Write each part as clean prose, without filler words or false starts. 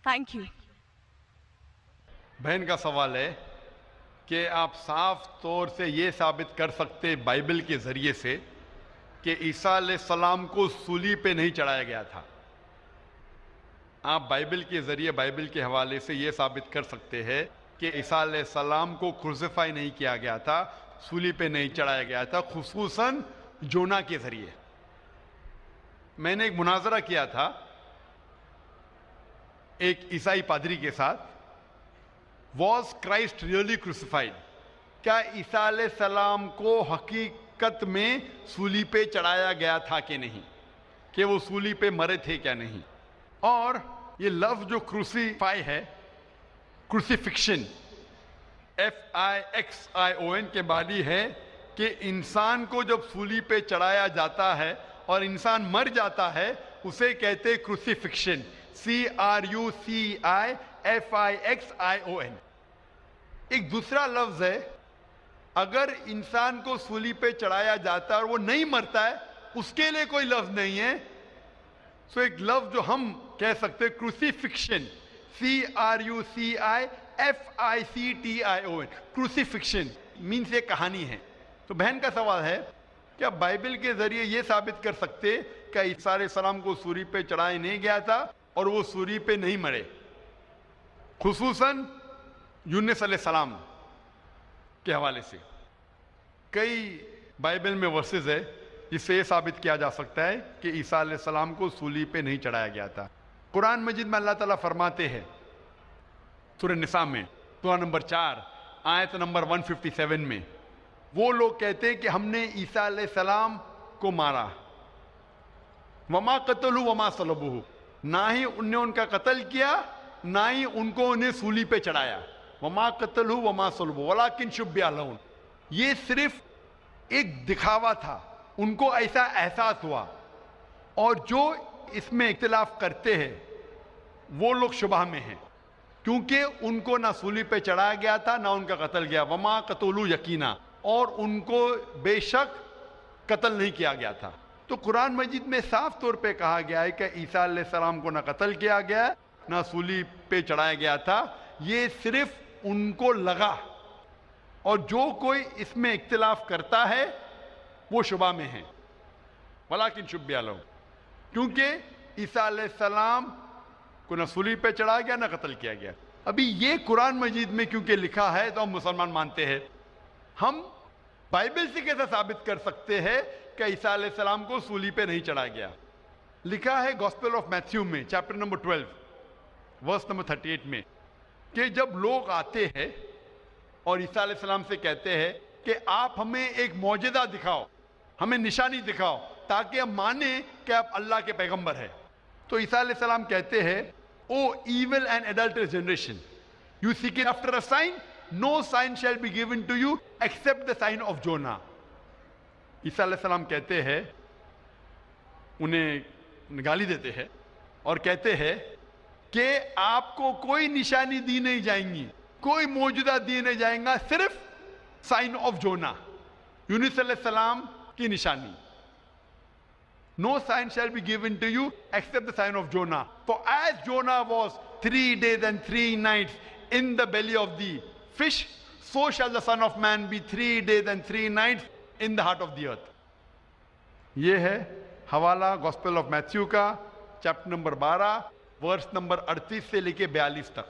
Thank you. बहन का सवाल है कि आप साफ तौर से ये साबित कर सकते बाइबल के ज़रिए से कि ईसा अलैहिस्सलाम को सूली पे नहीं चढ़ाया गया था। आप बाइबल के ज़रिए, बाइबल के हवाले से ये साबित कर सकते हैं कि ईसा अलैहिस्सलाम को क्रूसिफाई नहीं किया गया था, सूली पे नहीं चढ़ाया गया था, खुसूसन जोना के ज़रिए। मैंने एक मुनाजरा किया था एक ईसाई पादरी के साथ, Was Christ really crucified? क्या ईसा अलैहिस्सलाम को हकीकत में सूली पे चढ़ाया गया था कि नहीं, कि वो सूली पे मरे थे क्या नहीं। और ये लफ्ज जो क्रूसीफाई है, क्रूसीफिक्शन, FIXION के बानी है कि इंसान को जब सूली पे चढ़ाया जाता है और इंसान मर जाता है उसे कहते क्रूसीफिक्शन, CRUCIFIXION। एक दूसरा लफ्ज है, अगर इंसान को सूली पे चढ़ाया जाता है और वो नहीं मरता है, उसके लिए कोई लफ्ज नहीं है। सो एक लफ्ज जो हम कह सकते हैं क्रूसीफिक्शन, CRUCIFICTION, क्रूसीफिक्शन मीन्स ये कहानी है। तो बहन का सवाल है, क्या बाइबल के जरिए ये साबित कर सकते कि ईसा अलैहिस्सलाम को सूली पे चढ़ाया नहीं गया था और वो सूली पे नहीं मरे, खुसूसन यूनुस अलैहिस्सलाम के हवाले से। कई बाइबल में वर्सेस है जिससे ये साबित किया जा सकता है कि ईसा अलैहिस्सलाम को सूली पे नहीं चढ़ाया गया था। कुरान मजीद में अल्लाह ताला फरमाते हैं सूरह निसा में, सूरह नंबर 4 आयत नंबर 157 में, वो लोग कहते हैं कि हमने ईसा अलैहिस्सलाम को मारा, वमा कतलू वमा सलबुहु, ना ही उनने उनका कत्ल किया ना ही उनको उन्हें सूली पे चढ़ाया। वमा कतलू वमा सलबुहु वलाकिन शुब्बिहा लहुम, ये सिर्फ एक दिखावा था, उनको ऐसा एहसास हुआ। और जो इसमें इख्तिलाफ करते हैं वो लोग शुबह में हैं, क्योंकि उनको ना सूली पे चढ़ाया गया था ना उनका कत्ल किया। वमा कतलू यकीना, और उनको बेशक कत्ल नहीं किया गया था। तो कुरान मजीद में साफ तौर पे कहा गया है कि ईसा अलैहिस्सलाम को ना कत्ल किया गया ना सूली पे चढ़ाया गया था, ये सिर्फ उनको लगा। और जो कोई इसमें इख्तिलाफ करता है वो शुबा में है, वलाकिन शुब्बिहा लहुम, क्योंकि ईसा अलैहिस्सलाम को ना सूली पे चढ़ाया गया ना कत्ल किया गया। अभी ये कुरान मजीद में क्योंकि लिखा है तो हम मुसलमान मानते हैं। हम बाइबल से कैसे साबित कर सकते हैं कि ईसा अलैहिस्सलाम को सूली पे नहीं चढ़ाया गया। लिखा है गॉस्पेल ऑफ मैथ्यू में चैप्टर नंबर 12 वर्स नंबर 38 में कि जब लोग आते हैं और ईसा अलैहिस्सलाम से कहते हैं कि आप हमें एक मौजज़ा दिखाओ, हमें निशानी दिखाओ ताकि हम माने कि आप अल्लाह के पैगंबर हैं, तो ईसा अलैहिस्सलाम कहते हैं, ओ evil and adulterous generation, you seek it after a sign, no sign shall be given to you except the sign of Jonah। ईसा अलैहिस्सलाम कहते हैं, उन्हें गाली देते हैं और कहते हैं कि आपको कोई निशानी दी नहीं जाएंगी, कोई मौजूदा दी नहीं जाएगा, सिर्फ साइन ऑफ जोना, यूनुस अलैहिस्सलाम की निशानी। No sign shall be given to you except the sign of Jonah. For as Jonah was 3 days and 3 nights in the belly of the fish, so shall the Son of Man be 3 days and 3 nights in the heart of the earth। ये है हवाला gospel of Matthew का chapter number 12 verse number 38 से लेके 42 तक।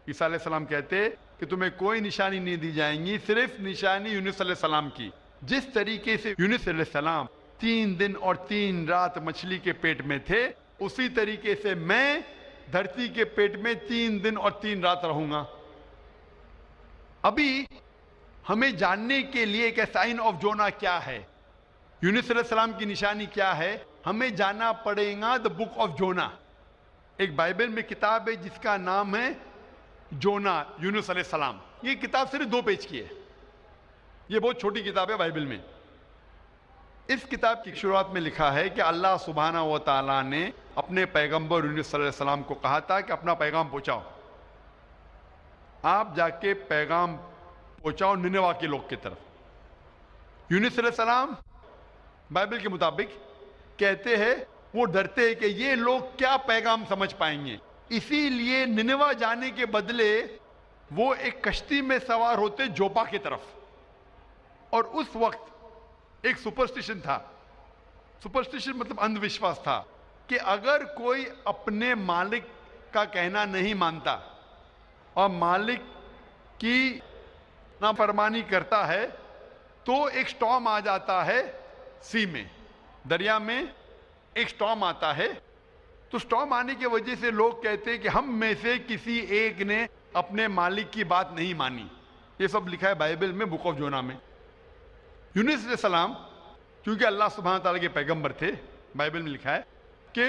ईसा अलैहिस्सलाम कहते कि तुम्हें कोई निशानी नहीं दी जाएंगी, सिर्फ निशानी यूनुस अलैहिस्सलाम की। जिस तरीके से यूनुस अलैहिस्सलाम 3 दिन और 3 रात मछली के पेट में थे, उसी तरीके से मैं धरती के पेट में 3 दिन और 3 रात रहूंगा। अभी हमें जानने के लिए कि साइन ऑफ जोना क्या है, यूनुस अलैहिस्सलाम की निशानी क्या है, हमें जाना पड़ेगा द बुक ऑफ जोना। एक बाइबल में किताब है जिसका नाम है जोना यूनुस अलैहिस्सलाम। ये किताब सिर्फ 2 पेज की है, ये बहुत छोटी किताब है बाइबल में। इस किताब की शुरुआत में लिखा है कि अल्लाह सुब्हानहू व तआला ने अपने पैगंबर यूनुस अलैहिस्सलाम को कहा था कि अपना पैगाम पहुंचाओ, आप जाके पैगाम पहुंचाओ निनेवा के लोग की तरफ। यूनुस अलैहिस्सलाम बाइबल के मुताबिक कहते हैं वो डरते हैं कि ये लोग क्या पैगाम समझ पाएंगे, इसीलिए निनवा जाने के बदले वो एक कश्ती में सवार होते जोपा की तरफ। और उस वक्त एक सुपरस्टिशन था, सुपरस्टिशन मतलब अंधविश्वास था, कि अगर कोई अपने मालिक का कहना नहीं मानता और मालिक की नाफरमानी करता है तो एक स्टॉर्म आ जाता है सी में, दरिया में एक स्टॉर्म आता है। तो स्टॉर्म आने की वजह से लोग कहते हैं कि हम में से किसी एक ने अपने मालिक की बात नहीं मानी। ये सब लिखा है बाइबल में, बुक ऑफ जोना में। यूनुस अलैहिस्सलाम क्योंकि अल्लाह सुब्हान ताला के पैगंबर थे, बाइबल में लिखा है कि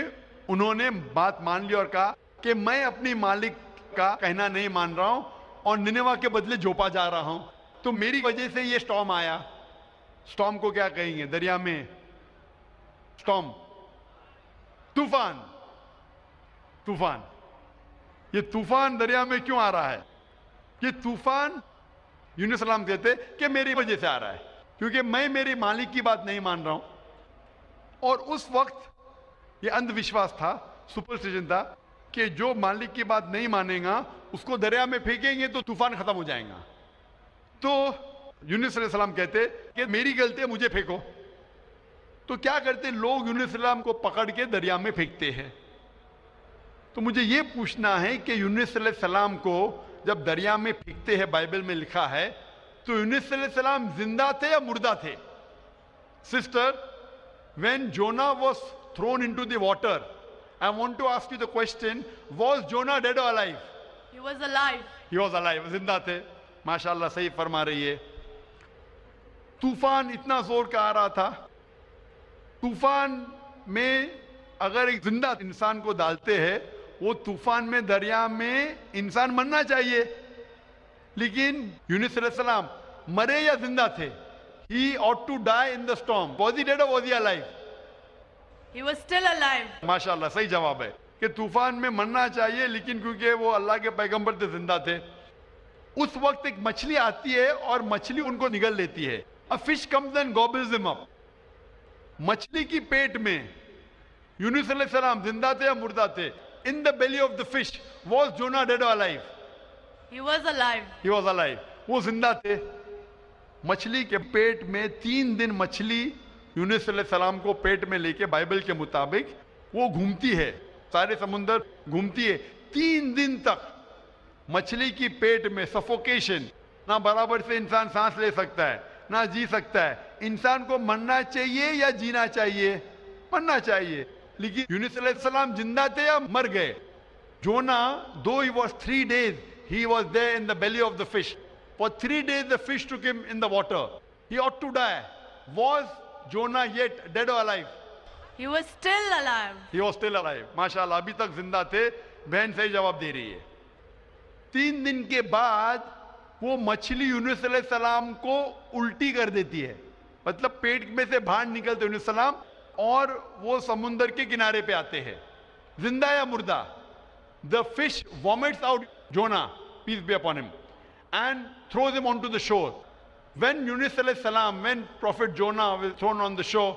उन्होंने बात मान ली और कहा कि मैं अपनी मालिक का कहना नहीं मान रहा हूं और निनेवा के बदले जोपा जा रहा हूं, तो मेरी वजह से ये स्टॉर्म आया। स्टॉर्म को क्या कहेंगे दरिया में? स्टॉर्म, तूफान। तूफान, ये तूफान दरिया में क्यों आ रहा है? ये तूफान यूनुस सलाम कहते कि मेरी वजह से आ रहा है, क्योंकि मैं मेरे मालिक की बात नहीं मान रहा हूं। और उस वक्त ये अंधविश्वास था, सुपरस्टिशन था कि जो मालिक की बात नहीं मानेगा उसको दरिया में फेंकेंगे तो तूफान खत्म हो जाएगा। तो यूनुस अलैहिस्सलाम कहते कि मेरी गलती है, मुझे फेंको। तो क्या करते लोग? यूनुस अलैहिस्सलाम को पकड़ के दरिया में फेंकते हैं। तो मुझे ये पूछना है कि यूनुस अलैहिस्सलाम को जब दरिया में फेंकते हैं, बाइबल में लिखा है, तो यूनुस अलैहिस्सलाम जिंदा थे या मुर्दा थे? Sister, when Jonah was thrown into the water, I want to ask you the question, was Jonah dead or alive? He was alive. He was alive, जिंदा थे। माशाल्लाह, सही फरमा रही है। तूफान इतना जोर का आ रहा था, तूफान में अगर एक जिंदा इंसान को डालते हैं, वो तूफान में दरिया में इंसान मरना चाहिए, लेकिन यूनुस अलैहिस्सलाम मरे या जिंदा थे? He ought to die in the storm. Was he dead or was he alive? He was still alive. माशाल्लाह, सही जवाब है कि तूफान में मरना चाहिए, लेकिन क्योंकि वो अल्लाह के पैगंबर थे, जिंदा थे। उस वक्त एक मछली आती है और मछली उनको निगल लेती है। A fish comes and gobbles them up. मछली की पेट में यूनुस अलैहिस्सलाम जिंदा थे या मुर्दा थे? In the belly of the fish, was Jonah dead or alive? He was alive. He was alive. वो जिंदा थे। मछली के पेट में 3 दिन मछली यूनुस अलैहिस्सलाम को पेट में लेके, बाइबल के मुताबिक वो घूमती है, सारे समुंदर घूमती है 3 दिन तक। मछली की पेट में सफोकेशन, ना बराबर से इंसान सांस ले सकता है ना जी सकता है। इंसान को मरना चाहिए या जीना चाहिए? मरना चाहिए। लेकिन यूनुस अलैहिस्सलाम जिंदा थे या मर गए? जोना, though he was 3 days, he was there in the belly of the fish. For 3 days the fish took him in the water. He ought to die. Was Jonah yet dead or alive? He was still alive. He was still alive. माशाल्लाह, अभी तक जिंदा थे। बहन सही जवाब दे रही है। 3 दिन के बाद वो मछली यूनुस अलैहिस्सलाम को उल्टी कर देती है, मतलब पेट में से बाहर निकलते यूनुस अलैहिस्सलाम और वो समुंदर के किनारे पे आते हैं। जिंदा या मुर्दा? The fish vomits out Jonah, peace be upon him, and throws him onto the shore. When Yunus alayhi salam, when Prophet Jonah was thrown on the shore,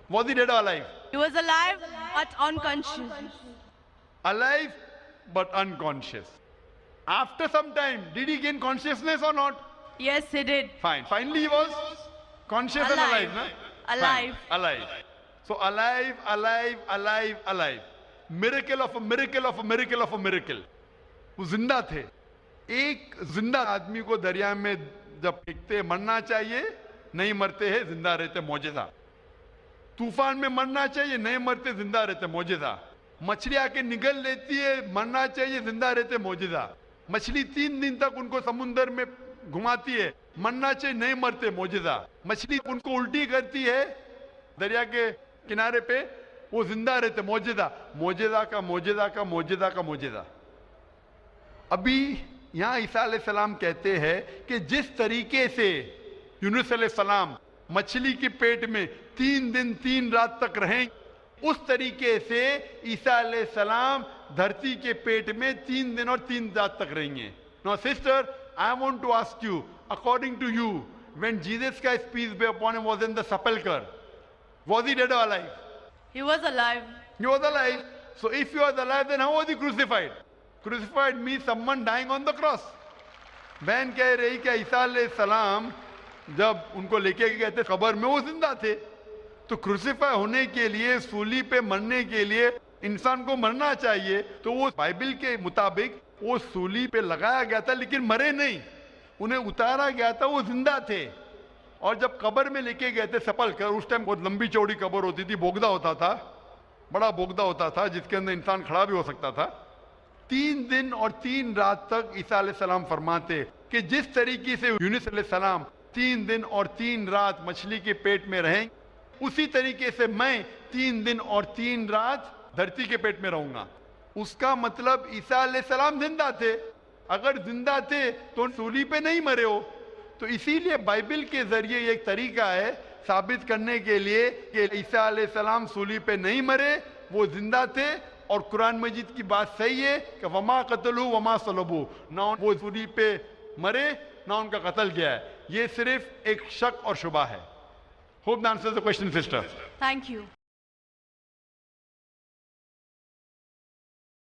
was he dead or alive? He was alive but unconscious. Alive but unconscious. After some time, did he gain consciousness or not? Yes, he did. Fine. Finally he was conscious and alive, na? Alive. Fine. Alive. So alive, alive, alive, alive. Miracle of a miracle of a miracle of a miracle. वो जिंदा थे। एक जिंदा आदमी को दरिया में जब फेंकते, मरना चाहिए, नहीं मरते हैं, जिंदा रहते, मौजज़ा। तूफान में मरना चाहिए, नहीं मरते, जिंदा रहते, मौजज़ा। मछली आके निगल लेती है, मरना चाहिए, जिंदा रहते, मौजज़ा। मछली 3 दिन तक उनको समुंदर में घुमाती है, मरना चाहिए, नहीं मरते, मौजज़ा। मछली उनको उल्टी करती है दरिया के किनारे पे, वो जिंदा रहते, मौजज़ा। मौजज़ा का मौजज़ा का मौजज़ा का मौजज़ा। अभी यहां ईसा अलैहिस्सलाम कहते हैं कि जिस तरीके से यूनुस अलैहिस्सलाम मछली के पेट में 3 दिन 3 रात तक रहें, उस तरीके से ईसा अलैहिस्सलाम धरती के पेट में 3 दिन और 3 रात तक रहेंगे। Now sister, I want to ask you, according to you, when Jesus Christ, peace be upon him, was in the sepulcher, was he dead or alive? He was alive. He was alive. So if he was alive, then how was he crucified? Crucified means someone dying on the cross. बहन कह रही कि ईसा अलैहिस्सलाम जब उनको लेके गए थे कब्र में, वो जिंदा थे. तो क्रूसिफाई होने के लिए, सूली पे मरने के लिए इंसान को मरना चाहिए. तो वो बाइबल के मुताबिक वो सूली पे लगाया गया था, लेकिन मरे नहीं, उन्हें उतारा गया था, वो जिंदा थे. और जब कब्र में लेके गए थे सपल कर, उस टाइम बहुत लंबी चौड़ी कब्र होती थी, बोगदा होता था, बड़ा बोगदा होता था जिसके अंदर इंसान खड़ा भी हो सकता था. 3 दिन और 3 रात तक ईसा अलैहिस्सलाम फरमाते कि जिस तरीके से यूनुस अलैहिस्सलाम 3 दिन और 3 रात मछली के पेट में रहें, उसी तरीके से मैं 3 दिन और 3 रात धरती के पेट में रहूंगा. उसका मतलब ईसा अलैहिस्सलाम जिंदा थे. अगर जिंदा थे तो सूली पे नहीं मरे हो. तो इसीलिए बाइबल के जरिए एक तरीका है साबित करने के लिए कि ईसा अलैहिस्सलाम सूली पे नहीं मरे, वो जिंदा थे. और कुरान मजीद की बात सही है कि वमा कतलू वमा सलबू, ना वो सूली पे मरे ना उनका कत्ल किया है. ये सिर्फ एक शक और शुबा है. Hope that answers the question sister. Thank you.